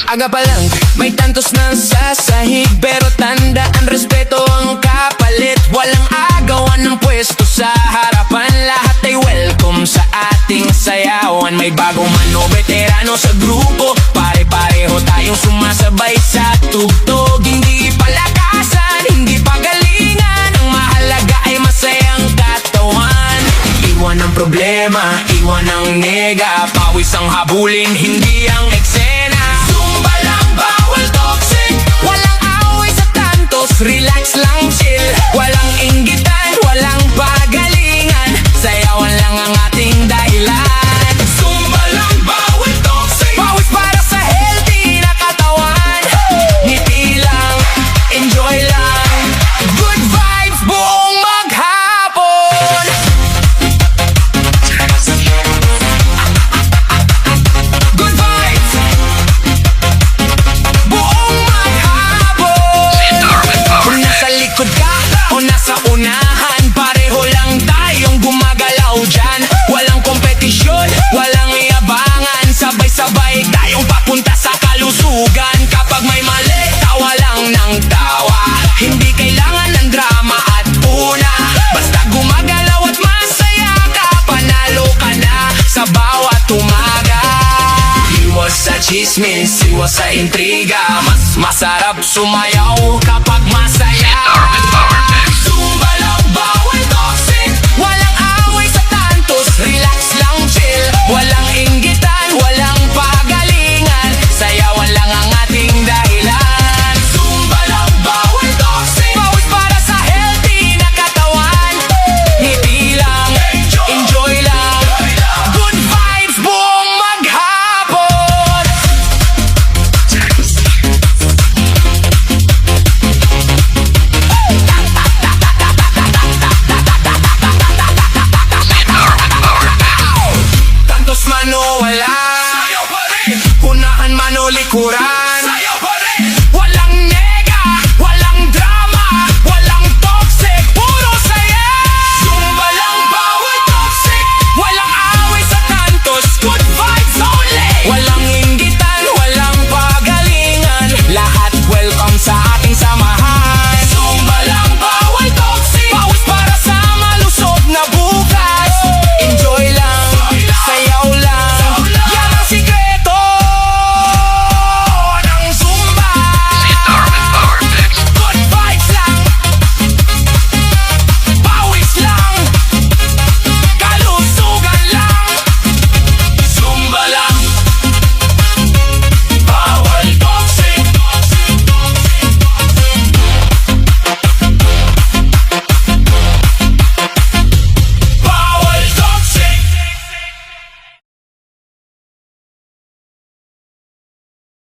Aga pa lang, may tantos na sa sahig, pero tandaan, respeto ang kapalit. Walang agawan ng pwesto sa harapan, lahat ay welcome sa ating sayawan. May bagong man o veterano sa grupo, pare-pareho tayong sumasabay sa tugtog. Hindi palakasan, hindi pagalingan, ang mahalaga ay masayang katawan. Iwan ang problema, iwan ang nega, pawis ang habulin, hindi ang eksena. Zumba lang, bawal toxic, walang away sa tantos, relax lang, chill. Walang inggitan, walang pagalingan, sayawan lang ang ating dahilan. Zumba lang, bawal toxic, pawis para sa healthy na katawan. Ngiti lang, enjoy lang, good vibes buong maghapon. Good vibes buong maghapon. Kung nasa likod ka o nasa unahan, pareho lang tayong gumagalaw dyan. Walang kompetisyon, walang yabangan, sabay-sabay tayong papunta sa kalusugan. Kapag may mali, tawa lang ng tawa, hindi kailangan ng drama at una. Basta gumagalaw at masaya ka, panalo ka na sa bawat umaga. Iwas sa chismis, iwas sa intriga, mas masarap sumayaw kapag masaya. Zumba lang, bawal toxic, walang away sa tantos, relax lang, chill. Walang inggitan, walang pagalingan, sayawan lang ang ating dahilan. Zumba lang, bawal toxic, pawis para sa healthy na katawan. Ngiti lang, enjoy lang, good vibes buong maghapon. Tantos man o wala, unahan man o likuran,